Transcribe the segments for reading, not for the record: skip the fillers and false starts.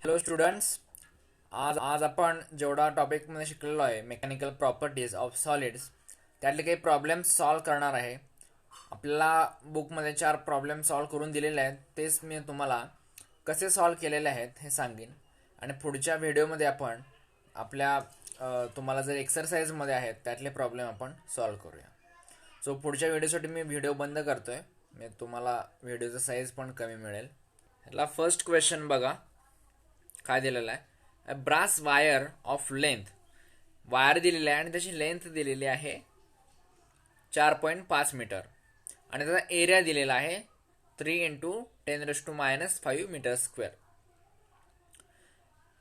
Hello students, आज आज आपण जेवढा टॉपिकमध्ये शिकलेलो आहे मेकॅनिकल प्रॉपर्टीज ऑफ सॉलिड्स त्यातले काही प्रॉब्लेम्स सॉल्व करणार आहे. आपल्याला बुकमध्ये 4 प्रॉब्लेम सॉल्व करून दिलेले आहेत, तेच मी तुम्हाला कसे सॉल्व केलेले आहेत हे सांगेन. आणि पुढच्या व्हिडिओमध्ये आपण आपल्या तुम्हाला जर एक्सरसाइजमध्ये आहेत त्यातले प्रॉब्लेम आपण सॉल्व करूया. सो पुढच्या व्हिडिओसाठी मी व्हिडिओ बंद करतोय. मी तुम्हाला व्हिडिओचा साईज पण कमी मिळेल. ह्याला फर्स्ट क्वेश्चन बघा काय दिलेलं आहे. Brass wire of length, wire दिलेली आहे आणि त्याची लेंथ दिलेली आहे 4.5 मीटर आणि त्याचा एरिया दिलेला आहे 3 × 10⁻⁵ मीटर स्क्वेअर.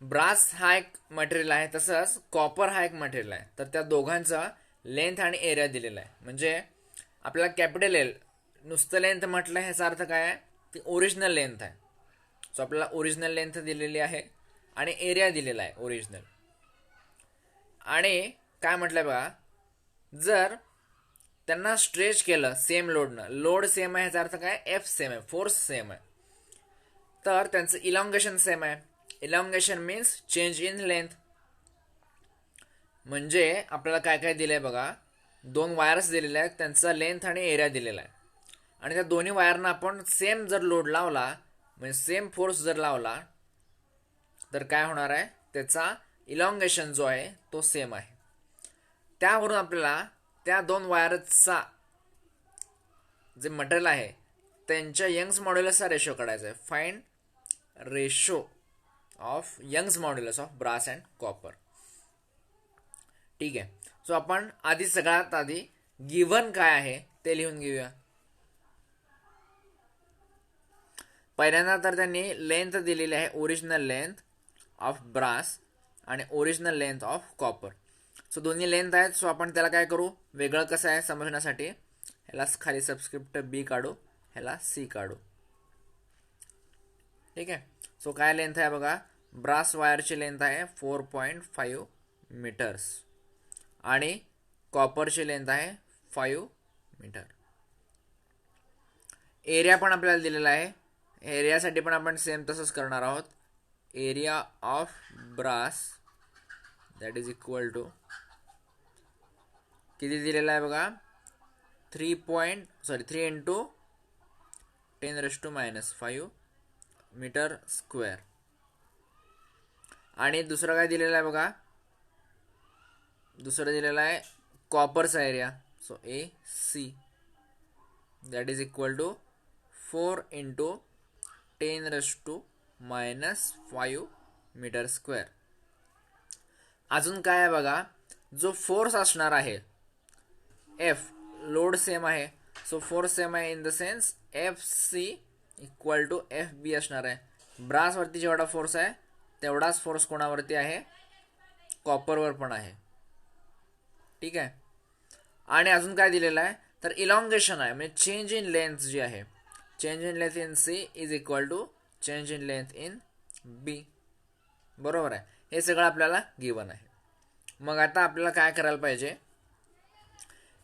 ब्रास हा एक मटेरियल आहे, तसंच कॉपर हा एक मटेरियल आहे. तर त्या दोघांचा लेंथ आणि एरिया दिलेला आहे. म्हणजे आपल्याला कॅपिटल एल नुसतं लेंथ म्हटलं ह्याचा अर्थ काय आहे, ती ओरिजिनल लेंथ आहे. सो आपल्याला ओरिजिनल लेंथ दिलेली आहे आणि एरिया दिलेला आहे ओरिजिनल. आणि काय म्हटलंय बघा, जर त्यांना स्ट्रेच केलं सेम लोडनं, लोड सेम आहे ह्याचा अर्थ काय, एफ सेम आहे, फोर्स सेम आहे, तर त्यांचं इलॉंगेशन सेम आहे. Elongation means change in length. म्हणजे आपल्याला काय काय दिलंय बघा, 2 वायर्स दिलेल्या आहेत, त्यांचा लेंथ आणि एरिया दिलेला आहे. आणि त्या दोन्ही वायरना आपण सेम जर लोड लावला, म्हणजे सेम फोर्स जर लावला, तर काय होणार आहे, त्याचा इलॉंगेशन जो आहे तो सेम आहे. त्यावरून आपल्याला त्या 2 वायरचा जे मटेरियल आहे त्यांच्या यंग्स मॉड्युलसचा रेशो काढायचा आहे. Find ratio of Young's modulus of brass and copper. ठीक आहे. सो आपण सगळ्यात आधी गिव्हन काय आहे ते लिहून घेऊया. पहिल्यांदा तर त्यांनी लेंथ दिलेली आहे, ओरिजिनल लेंथ ऑफ ब्रास आणि original length of copper. So दोन्ही लेंथ आहेत. सो आपण त्याला काय करू, वेगळं कसं आहे समजण्यासाठी ह्याला खाली सबस्क्रिप्ट बी काढू, ह्याला सी काढू. ठीक आहे. सो काय लेंथ आहे बघा, ब्रास वायरची लेंथ आहे 4.5 मीटर्स आणि कॉपरची लेंथ आहे 5 मीटर. एरिया पण आपल्याला दिलेला आहे. एरियासाठी पण आपण सेम तसंच करणार आहोत. Area of brass that is equal to किती दिलेला आहे बघा, 3 × 10⁻⁵ मीटर स्क्वेअर. आणि दुसरं काय दिलेलं आहे बघा, दुसरं दिलेलं आहे कॉपरचा area. So A C that is equal to 4 × 10⁻⁵ metre square. अजून काय आहे बघा, जो फोर्स असणार आहे एफ, लोड सेम आहे. सो फोर्स सेम आहे in the sense F C equal to F B असणार आहे. ब्रासवरती जेवढा फोर्स आहे तेवढाच फोर्स कोणावरती आहे, कॉपरवर पण आहे. ठीक आहे. आणि अजून काय दिलेलं आहे, तर इलॉंगेशन आहे, म्हणजे चेंज इन लेंथ जी आहे, change in length in C is equal to change in length in B. बरोबर आहे. हे सगळं आपल्याला गिवन आहे. मग आता आपल्याला काय करायला पाहिजे,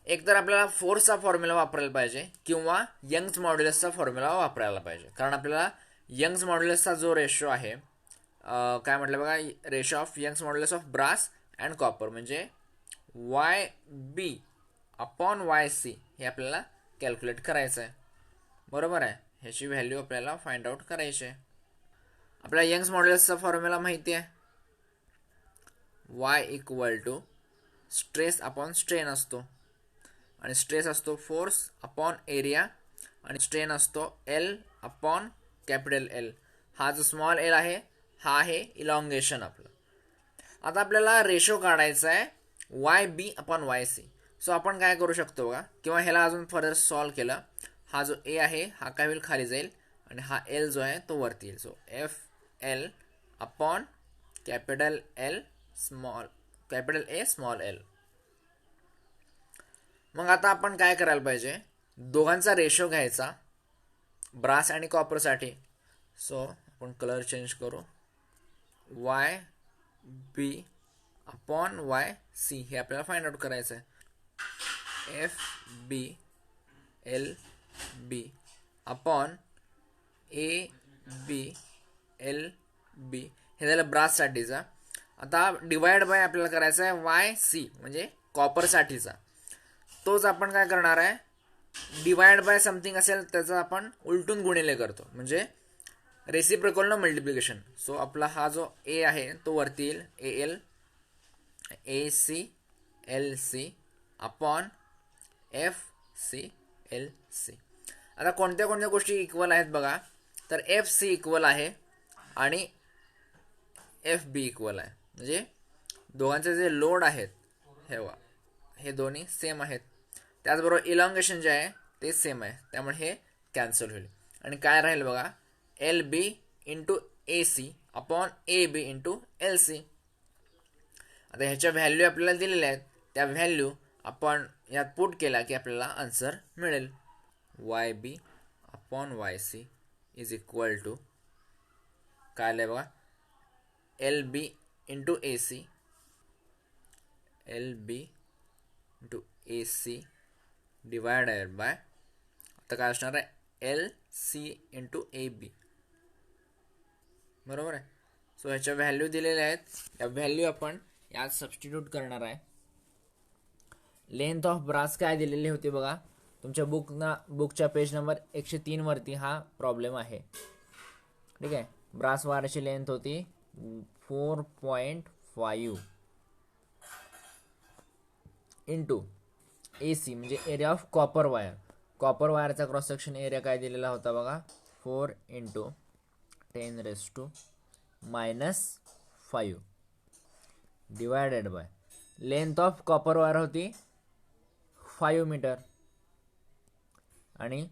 एकतर आपल्याला फोर्सचा फॉर्म्युला वापरायला पाहिजे किंवा यंग्स मॉड्युलसचा फॉर्म्युला वापरायला पाहिजे. कारण आपल्याला यंग्स मॉड्युलसचा जो रेशो आहे, काय म्हटलं बघा, ratio of Young's modulus of brass and copper म्हणजे Y B upon Y C हे आपल्याला कॅल्क्युलेट करायचं आहे. बरोबर आहे. ह्याची व्हॅल्यू आपल्याला फाइंड आउट करायची आहे. आपल्याला यंग्स मॉड्युलसचा फॉर्म्युला माहिती आहे, Y equal to stress upon strain असतो, आणि स्ट्रेस असतो फोर्स अपॉन एरिया, आणि स्ट्रेन असतो एल अपॉन कॅपिटल एल. हा जो स्मॉल एल आहे हा आहे इलॉंगेशन आपलं. आता आपल्याला रेशो काढायचा आहे Y B upon Y C. So आपण काय करू शकतो बघा, किंवा ह्याला अजून फर्दर सॉल्व केलं, हा जो ए आहे हा काय होईल, खाली जाईल, आणि हा एल जो आहे तो वरती येईल. So F L upon capital L small, capital ए स्मॉल एल. मग आता आपण काय करायला पाहिजे, दोघांचा रेशो घ्यायचा ब्रास आणि कॉपरसाठी. सो आपण कलर चेंज करू, Y B upon Y C हे आपल्याला फाइंड आउट करायचं आहे. F B L B upon A B L B हे झालं ब्राससाठीचा. आता डिवाइड बाय आपल्याला करायचा आहे YC म्हणजे कॉपरसाठीचा. तोच आपण काय करणार आहे, डिवाइड बाय समथिंग असेल त्याचा आपण उलटून गुणिले करतो, म्हणजे रेसिप्रोकल मल्टिप्लिकेशन. सो आपला हा जो ए आहे तो वरती येईल AL AC LC upon FC LC. आता कोणत्या कोणत्या गोष्टी इक्वल आहेत बघा, तर FC इक्वल आहे आणि FB इक्वल आहे, म्हणजे दोघांचे जे लोड आहेत हे दोन्ही सेम आहेत. त्याचबरोबर इलॉंगेशन जे आहे ते सेम आहे, त्यामुळे हे कॅन्सल होईल आणि काय राहील बघा, LB into AC upon AB into LC. आता ह्याच्या व्हॅल्यू आपल्याला दिलेल्या आहेत, त्या व्हॅल्यू आपण यात पुट केला की आपल्याला आन्सर मिळेल. YB upon YC is equal to काय आलं बघा, LB into AC into AC divided by आता काय असणार आहे LC इंटू AB. बरोबर आहे. सो ह्याच्या व्हॅल्यू दिलेल्या आहेत, या व्हॅल्यू आपण यात सबस्टिट्यूट करणार आहे. लेंथ ऑफ ब्रास काय दिलेली होती बघा, तुमच्या बुकच्या पेज नंबर 103 वरती हा प्रॉब्लेम आहे. ठीक आहे. ब्रास वायरची लेंथ होती 4.5 इंटू AC म्हणजे area of copper wire. Copper वायरचा क्रॉस सेक्शन एरिया काय दिलेला होता बघा, 4 into 10⁻⁻5 divided by length of copper wire होती 5 मीटर आणि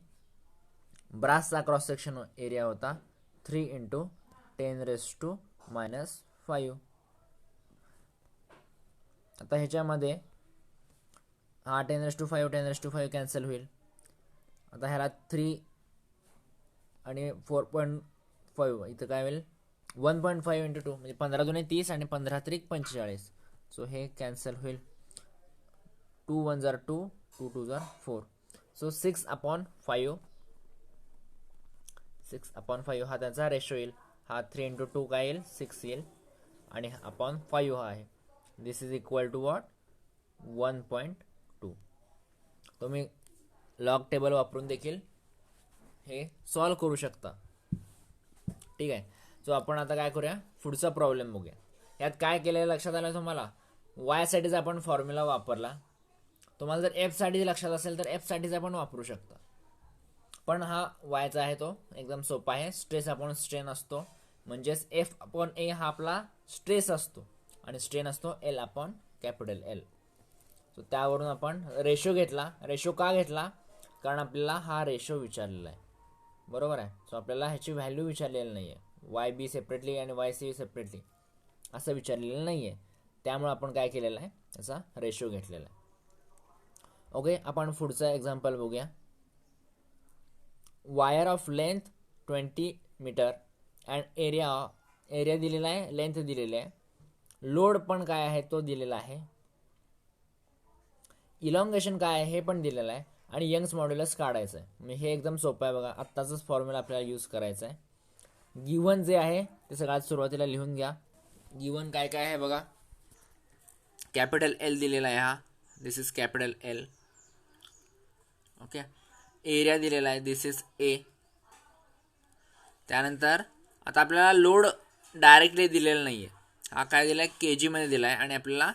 ब्रासचा क्रॉस सेक्शन एरिया होता 3 इंटू 10⁻⁻5. आता ह्याच्यामध्ये हा 10⁻⁵ कॅन्सल होईल. आता ह्याला 3 आणि 4.5 इथं काय होईल, 1.5 इंटू 2 म्हणजे 15 दुने 30 आणि 15 त्रिक 45. सो हे कॅन्सल होईल. 2 1 जार 2, 2 2 जार 4. सो 6/5 हा त्याचा रेशो येईल. हा 3 इंटू 2 काय येईल, 6 येईल आणि अपॉन 5 हा आहे. दिस इज इक्वल टू वॉट, 1.2. तुम्ही लॉग टेबल वापरून देखील हे सॉल्व करू शकता. ठीक आहे. सो आपण आता काय करूया, पुढचा प्रॉब्लेम बघूया. यात काय केलेलं लक्षात आलं तुम्हाला, वाय साठीचा आपण फॉर्म्युला वापरला. तुम्हाला जर एफ साठी लक्षात असेल तर एफ साठीचा आपण वापरू शकता, पण हा वायचा आहे तो एकदम सोपा आहे. स्ट्रेस अपॉन स्ट्रेन असतो, म्हणजेच एफ अपॉन ए हा आपला स्ट्रेस असतो आणि स्ट्रेन असतो l upon capital L. So त्यावरून आपण रेशो घेतला. रेशो का घेतला, कारण आपल्याला हा रेशो विचारलेला आहे. बरोबर आहे. सो आपल्याला ह्याची व्हॅल्यू विचारलेली नाही आहे, YB सेपरेटली आणि YC सेपरेटली असं विचारलेलं नाही आहे. त्यामुळे आपण काय केलेलं आहे, याचा रेशो घेतलेला आहे. ओके. आपण पुढचा एक्झाम्पल बघूया. Wire of length 20 metre and area दिलेला आहे, लेंथ दिलेली आहे, लोड पण काय आहे तो दिलेला आहे, इलॉंगेशन काय आहे हे पण दिलेलं आहे आणि यंग्स मॉड्युलस काढायचं आहे. म्हणजे हे एकदम सोपं आहे बघा, आत्ताचाच फॉर्म्युला आपल्याला यूज करायचा आहे. गिवन जे आहे ते सगळ्यात सुरुवातीला लिहून घ्या. गिवन काय काय आहे बघा, कॅपिटल एल दिलेला आहे, हा this is capital L. Okay. Area दिलेला आहे, दिस इज ए. त्यानंतर आता आपल्याला लोड डायरेक्टली दिलेला नाही आहे, हा काय दिला आहे KG मध्ये दिला आहे आणि आपल्याला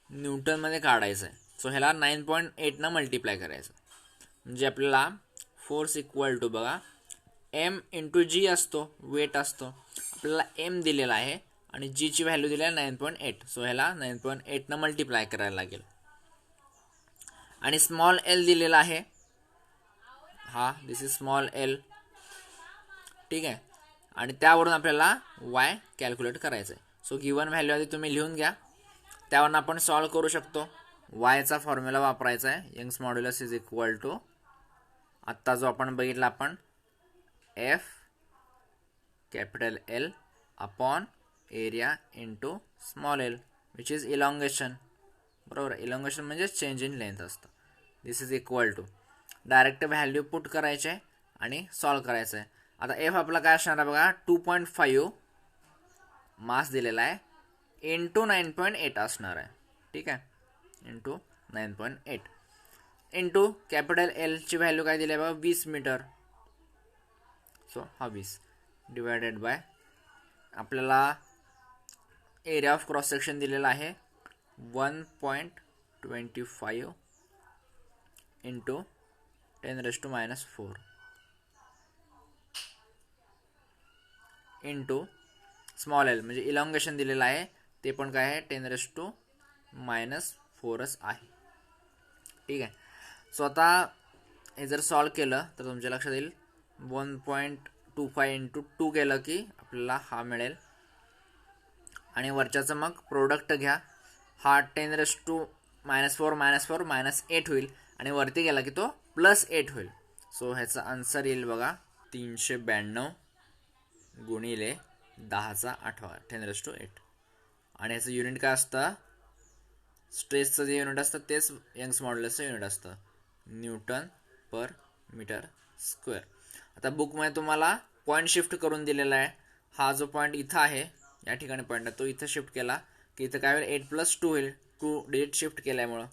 न्यूटनमध्ये काढायचं आहे. सो ह्याला 9.8 मल्टिप्लाय करायचं, म्हणजे आपल्याला फोर्स इक्वल टू बघा M इंटू G असतो, वेट असतो. आपल्याला M दिलेला आहे आणि G ची व्हॅल्यू दिली आहे 9.8. सो ह्याला 9.8 मल्टिप्लाय करायला लागेल. आणि स्मॉल एल दिलेला आहे, हा दिस इज स्मॉल एल. ठीक आहे. आणि त्यावरून आपल्याला Y कॅल्क्युलेट करायचं आहे. सो गिवन व्हॅल्यू आधी तुम्ही लिहून घ्या, त्यावरून आपण सॉल्व करू शकतो. वायचा फॉर्म्युला वापरायचा आहे, Young's modulus is equal to आत्ता जो आपण बघितला आपण F capital L upon area into small L which is elongation. बरोबर. इलॉंगेशन म्हणजे चेंज इन लेंथ असतं. This is equal to direct value put करायचे आहे आणि सॉल्व करायचं आहे. आता एफ आपला काय असणार आहे बघा, 2.5 मास दिलेला आहे इंटू 9.8 असणार आहे. ठीक आहे, इंटू 9.8 इंटू कॅपिटल एलची व्हॅल्यू काय दिली आहे बघा 20 मीटर. सो हा 20 डिवायडेड बाय आपल्याला एरिया ऑफ क्रॉस सेक्शन दिलेला आहे 1.25 इंटू 10⁻⁴ इंटू स्मॉल एल म्हणजे इलॉंगेशन दिलेलं आहे ते पण काय आहे 10⁻⁴ आहे. ठीक आहे. सो आता हे जर सॉल्व केलं तर तुमच्या लक्षात येईल 1.25 इंटू 2 केलं की आपल्याला हा मिळेल. आणि वरच्याचं मग प्रोडक्ट घ्या, हा 10⁻⁴ -8 होईल आणि वरती गेला की तो +8 होईल. सो ह्याचा आन्सर येईल बघा 392 गुणिले 10⁸ 10⁸. आणि ह्याचं युनिट काय असतं, स्ट्रेसचं जे युनिट असतं तेच यंग्स मॉड्युलसचं युनिट असतं, न्यूटन पर मीटर स्क्वेअर. आता बुकमध्ये तुम्हाला पॉईंट शिफ्ट करून दिलेला आहे. हा जो पॉईंट इथं आहे, या ठिकाणी पॉईंट आहे, तो इथं शिफ्ट केला की इथं काय होईल 8 + 2 होईल, 2 डिजिट शिफ्ट केल्यामुळं.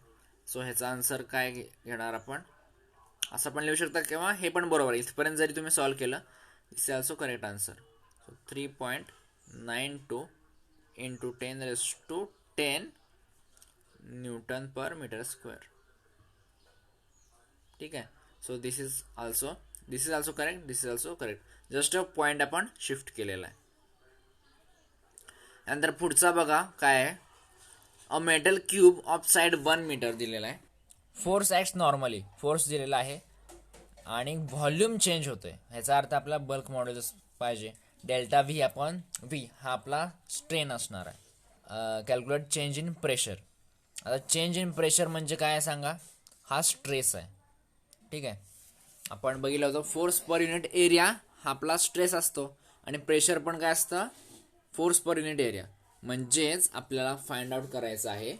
सो ह्याचा आन्सर काय घेणार आपण, असं पण लिहू शकता किंवा हे पण बरोबर आहे. इथपर्यंत जरी तुम्ही सॉल्व केलं this is also correct answer. So 3.92 into 10⁻10 newton per metre square. ठीक आहे. So this is also correct, this is also correct. Just point आपण शिफ्ट केलेला आहे. नंतर पुढचा बघा काय आहे, a metal cube of side 1 metre दिलेला आहे. फोर्स ॲक्ट्स नॉर्मली, फोर्स दिलेला आहे आणि व्हॉल्यूम चेंज होतोय. ह्याचा अर्थ आपला बल्क मॉड्युलस पाहिजे. डेल्टा व्ही अपॉन व्ही हा आपला स्ट्रेन असणार आहे. Calculate change in pressure. आता चेंज इन प्रेशर म्हणजे काय सांगा, हा स्ट्रेस आहे. ठीक आहे, आपण बघितलं होतं फोर्स पर युनिट एरिया हा आपला स्ट्रेस असतो आणि प्रेशर पण काय असतं, फोर्स पर युनिट एरिया. म्हणजेच आपल्याला फाइंड आउट करायचं आहे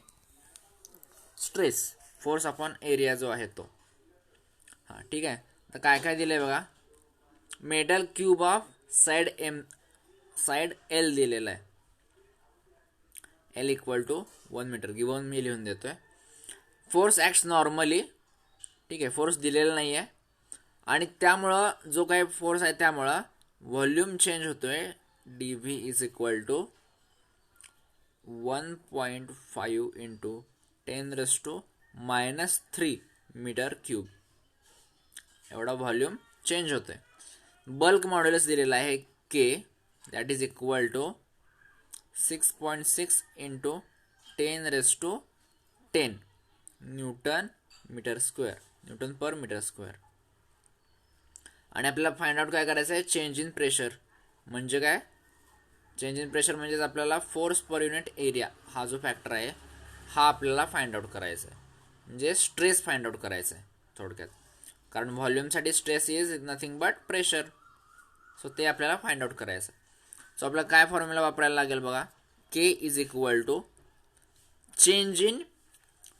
स्ट्रेस, फोर्स अपॉन एरिया जो आहे तो. हां ठीक आहे. तर काय काय दिलं आहे बघा, metal cube of side L दिलेला आहे, L = 1 मीटर गिवन मी लिहून देतोय. फोर्स ॲक्ट्स नॉर्मली, ठीक आहे, फोर्स दिलेला नाही आहे आणि त्यामुळं जो काही फोर्स आहे त्यामुळं व्हॉल्यूम चेंज होतोय. dv = 1.5 इंटू 10⁻³ मीटर क्यूब एवढा व्हॉल्यूम चेंज होतोय. बल्क मॉड्युलस दिलेला आहे K, that is equal to 6.6 into 10⁻10 newton per metre square. आणि आपल्याला फाइंड आउट काय करायचं आहे, चेंज इन प्रेशर. म्हणजे काय, चेंज इन प्रेशर म्हणजेच आपल्याला फोर्स पर युनिट एरिया हा जो फॅक्टर आहे हा आपल्याला फाइंड आउट करायचा आहे. म्हणजे स्ट्रेस फाइंड आउट करायचा आहे थोडक्यात, कारण व्हॉल्यूमसाठी stress is nothing but pressure. So ते आपल्याला फाइंड आउट करायचं. सो आपल्याला काय फॉर्म्युला वापरायला लागेल बघा, K = चेंज इन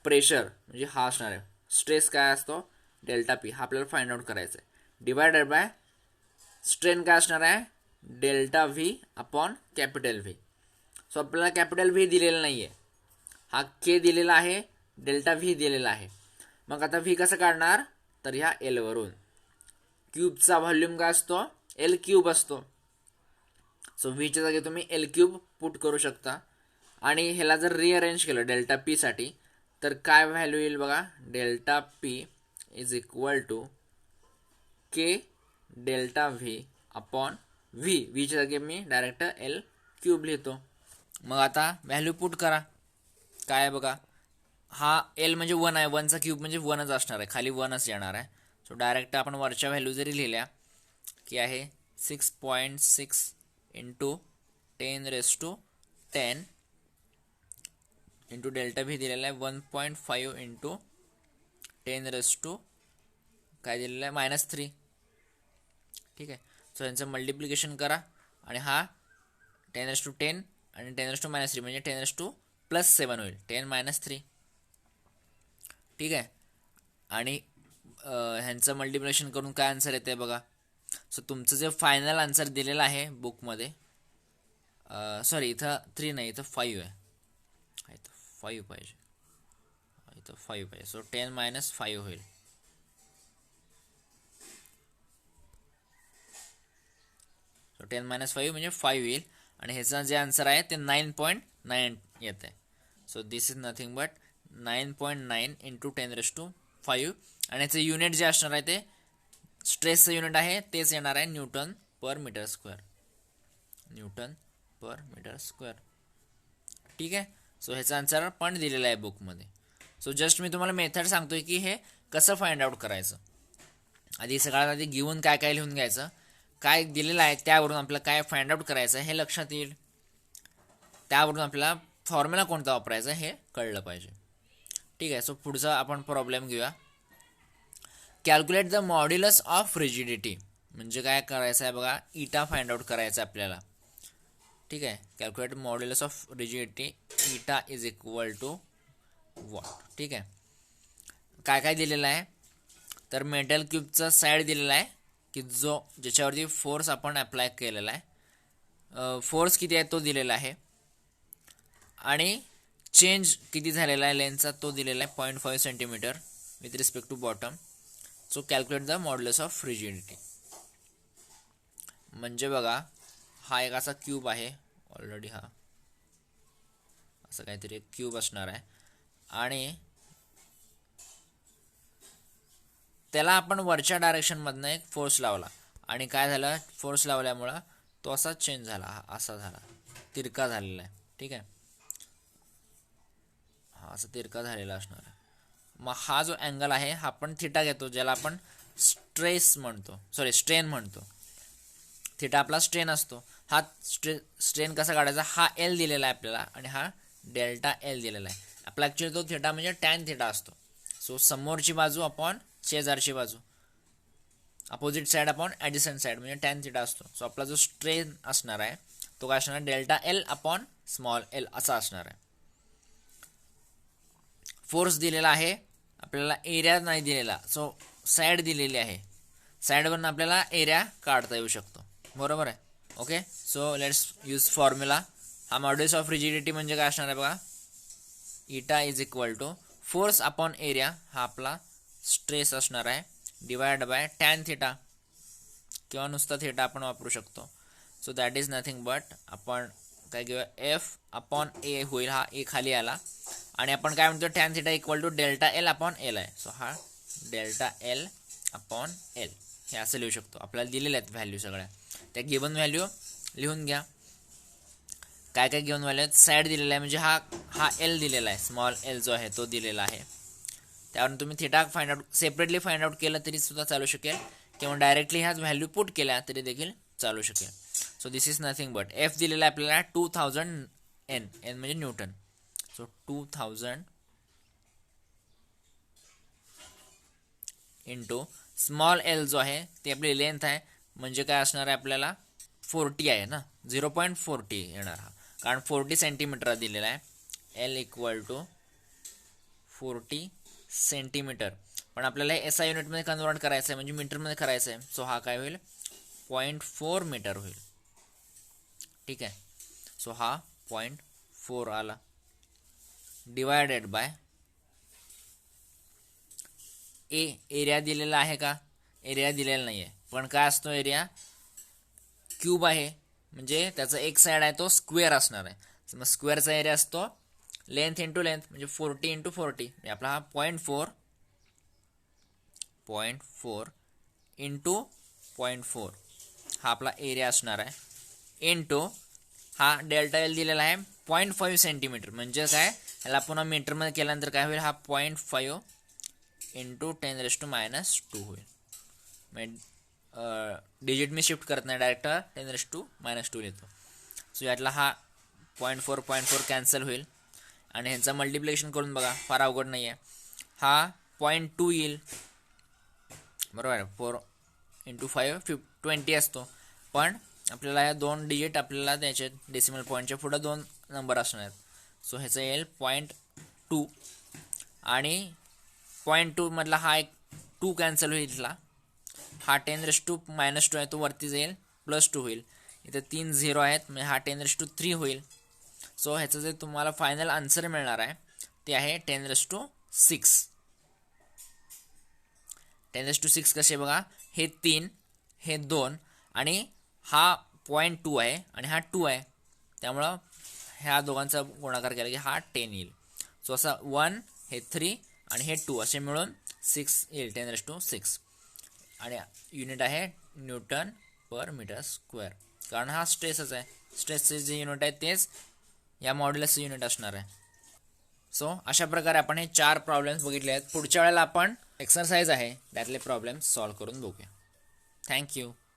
प्रेशर म्हणजे हा असणार आहे, स्ट्रेस काय असतो ΔP हा आपल्याला फाइंड आउट करायचा आहे, डिवायडेड बाय स्ट्रेन काय असणार आहे ΔV upon capital V. So आपल्याला कॅपिटल व्ही दिलेला नाही आहे, हा K दिलेला आहे, ΔV दिलेला आहे. मग आता व्ही कसं काढणार, तर ह्या L वरून. क्यूबचा व्हॉल्यूम काय असतो L³ असतो. सो व्हीच्या जागी तुम्ही L³ पुट करू शकता आणि ह्याला जर रिअरेंज केलं ΔP साठी तर काय व्हॅल्यू येईल बघा, ΔP = K ΔV upon V. व्हीच्या जागी मी डायरेक्ट L³ लिहितो. मग आता व्हॅल्यू पुट करा, काय बघा, हा L म्हणजे 1 आहे, 1चा क्यूब म्हणजे 1च असणार आहे, खाली 1च येणार आहे. सो डायरेक्ट आपण वरच्या व्हॅल्यू जरी लिहिल्या की आहे 6.6 इंटू 10⁻10 इंटू ΔV दिलेला आहे 1.5 इंटू 10⁻³ काय दिलेलं आहे -3. ठीक आहे. सो यांचं मल्टिप्लिकेशन करा आणि हा 10⁻10 आणि 10⁻³ म्हणजे 10⁻+7 होईल, 10 - 3. ठीक आहे. आणि ह्यांचं मल्टिप्लिकेशन करून काय आन्सर येते बघा. सो तुमचं जे फायनल आन्सर दिलेलं आहे बुकमध्ये सॉरी इथं 3 नाही, इथं 5 आहे. इथं 5 पाहिजे, इथं 5 पाहिजे. सो 10 - 5 होईल. सो 10 - 5 म्हणजे 5 येईल. आणि ह्याचा जे आन्सर आहे ते 9.9 येत आहे. So this is nothing but 9.9 into 10⁵. आणि ह्याचं युनिट जे असणार आहे ते स्ट्रेसचं युनिट आहे तेच येणार आहे Newton per metre square. Newton per metre square. ठीक आहे. सो ह्याचा आन्सर पण दिलेला आहे बुकमध्ये. सो जस्ट मी तुम्हाला मेथड सांगतोय की हे कसं फाइंड आउट करायचं. आधी सगळ्यात आधी गिवन काय काय लिहून घ्यायचं, काय दिलेलं आहे त्यावरून आपल्याला काय फाइंड आउट करायचं हे लक्षात येईल. त्यावरून आपल्याला फॉर्म्युला कोणता वापरायचा हे कळलं पाहिजे. ठीक आहे. सो पुढचा आपण प्रॉब्लेम घेऊया. Calculate the modulus of rigidity. म्हणजे काय करायचं आहे बघा, इटा फाइंड आउट करायचं आपल्याला. ठीक आहे. कॅल्क्युलेट मॉड्युलस ऑफ रिजिडिटी, इटा इज इक्वल टू वॉट. ठीक आहे. काय काय दिलेलं आहे, तर मेटल क्यूबचा साईड दिलेला आहे की ज्याच्यावरती फोर्स आपण अप्लाय केलेला आहे. फोर्स किती आहे तो दिलेला आहे. आणि चेंज किती झालेला आहे लेन्थचा तो दिलेला आहे 0.5 centimetre with respect to bottom. So calculate the modulus of rigidity. म्हणजे बघा, हा एक असा क्यूब आहे ऑलरेडी, हा असं काहीतरी एक क्यूब असणार आहे. आणि त्याला आपण वरच्या डायरेक्शनमधनं एक फोर्स लावला आणि काय झालं, फोर्स लावल्यामुळं तो असा चेंज झाला, हा असा झाला, तिरका झालेला आहे. ठीक आहे. हा असं तिरका झालेला असणार आहे. मग हा जो अँगल आहे हा आपण थिटा घेतो, ज्याला आपण स्ट्रेन म्हणतो. थिटा आपला स्ट्रेन असतो. हा स्ट्रेन कसा काढायचा, हा एल दिलेला आहे आपल्याला आणि हा डेल्टा एल दिलेला आहे. आपला ॲक्च्युअली तो थिटा म्हणजे टॅन थिटा असतो. सो समोरची बाजू अपॉन शेजारची बाजू, अपोजिट साईड अपॉन ॲडजसंट साईड म्हणजे टॅन थिटा असतो. सो आपला जो स्ट्रेन असणार आहे तो काय असणार, delta l upon small L असा असणार आहे. फोर्स दिलेला आहे आपल्याला, एरिया नाही दिलेला. सो साईड दिलेली आहे, साईडवरून आपल्याला एरिया काढता येऊ शकतो. बरोबर आहे. Okay. So let's use formula. हा मॉड्युलस ऑफ रिजिडिटी म्हणजे काय असणार आहे बघा, eta is equal to force upon area, हा आपला स्ट्रेस असणार आहे, डिवाइड बाय टॅन थिटा किंवा नुसता थिटा आपण वापरू शकतो. So that is nothing but आपण काय घेऊया, एफ अपॉन ए होईल. हा ए खाली आला आणि आपण काय म्हणतो, tan theta equal to delta l upon l आहे. सो हा डेल्टा एल अपॉन एल हे असं लिहू शकतो. आपल्याला दिलेल्या आहेत व्हॅल्यू सगळ्या, त्या गिवन व्हॅल्यू लिहून घ्या. काय काय गिवन व्हॅल्यू आहेत, साईड दिलेला आहे म्हणजे हा एल दिलेला आहे, स्मॉल एल जो आहे तो दिलेला आहे. त्यावरून तुम्ही theta find out separately find out केलं तरी सुद्धा चालू शकेल किंवा डायरेक्टली ह्याच व्हॅल्यू पुट केल्या तरी देखील चालू शकेल. So this is nothing but F दिलेला आहे आपल्याला 2000 एन, एन म्हणजे Newton. So 2000 into small L जो आहे ती आपली लेंथ आहे, म्हणजे काय असणार आहे आपल्याला 40 आहे ना, 0.40 येणार हा, कारण 40 सेंटीमीटर दिलेला आहे. L equal to 40 centimetre. पण आपल्याला एस आय युनिटमध्ये कन्वर्ट करायचं आहे म्हणजे मीटरमध्ये करायचं आहे. सो हा काय होईल, 0.4 मीटर होईल. ठीक आहे. सो हा 0.4 आला, डिवायडेड बाय एरिया दिलेला आहे का, एरिया दिलेला नाही आहे. पण काय असतो एरिया, क्यूब आहे म्हणजे त्याचा एक साईड आहे तो स्क्वेअर असणार आहे. मग स्क्वेअरचा एरिया असतो लेंथ इंटू लेंथ म्हणजे 40 इंटू 40 म्हणजे आपला हा 0.4 इंटू 0.4 हा आपला एरिया असणार आहे. इंटू हा डेल्टा एल दिलेला आहे 0.5 सेंटीमीटर म्हणजे काय, ह्याला पुन्हा मीटरमध्ये केल्यानंतर काय होईल, हा 0.5 इंटू 10⁻² होईल. डिजिट मी शिफ्ट करत नाही, डायरेक्ट 10⁻² येतो. सो यातला हा 0.4 कॅन्सल होईल आणि ह्यांचा मल्टिप्लिकेशन करून बघा, फार अवघड नाही आहे. हा 0.2 येईल, बरोबर आहे. 4 इंटू 5 20 असतो, पण आपल्याला या 2 डिजिट आपल्याला त्याचे डेसिमल पॉईंटच्या पुढे 2 नंबर असणार आहेत. सो ह्याचा येईल 0.2 आणि 0.2 मधला हा एक 2 कॅन्सल होईल. इथला हा 10⁻² आहे तो वरती जाईल, +2 होईल. इथे 3 झिरो आहेत, म्हणजे हा 10⁻³ होईल. सो ह्याचं जे तुम्हाला फायनल आन्सर मिळणार आहे ते आहे 10⁻6. 10⁻6 कसे बघा, हे 3, हे 2 आणि हा 0.2 आहे आणि हा 2 आहे, त्यामुळं ह्या दोघांचा गुणाकार केला की हा 10 येईल. सो असा 1, हे 3 आणि हे 2 असे मिळून 6 येईल, 10⁻6. आणि युनिट आहे न्यूटन पर मीटर स्क्वेअर, कारण हा स्ट्रेसच आहे. स्ट्रेसचे जे युनिट आहे तेच या मॉड्युलसचे युनिट असणार आहे. सो अशा प्रकारे आपण हे 4 प्रॉब्लेम्स बघितले आहेत. पुढच्या वेळेला आपण एक्सरसाइज आहे त्यातले प्रॉब्लेम्स सॉल्व्ह करून बघूया. थँक्यू.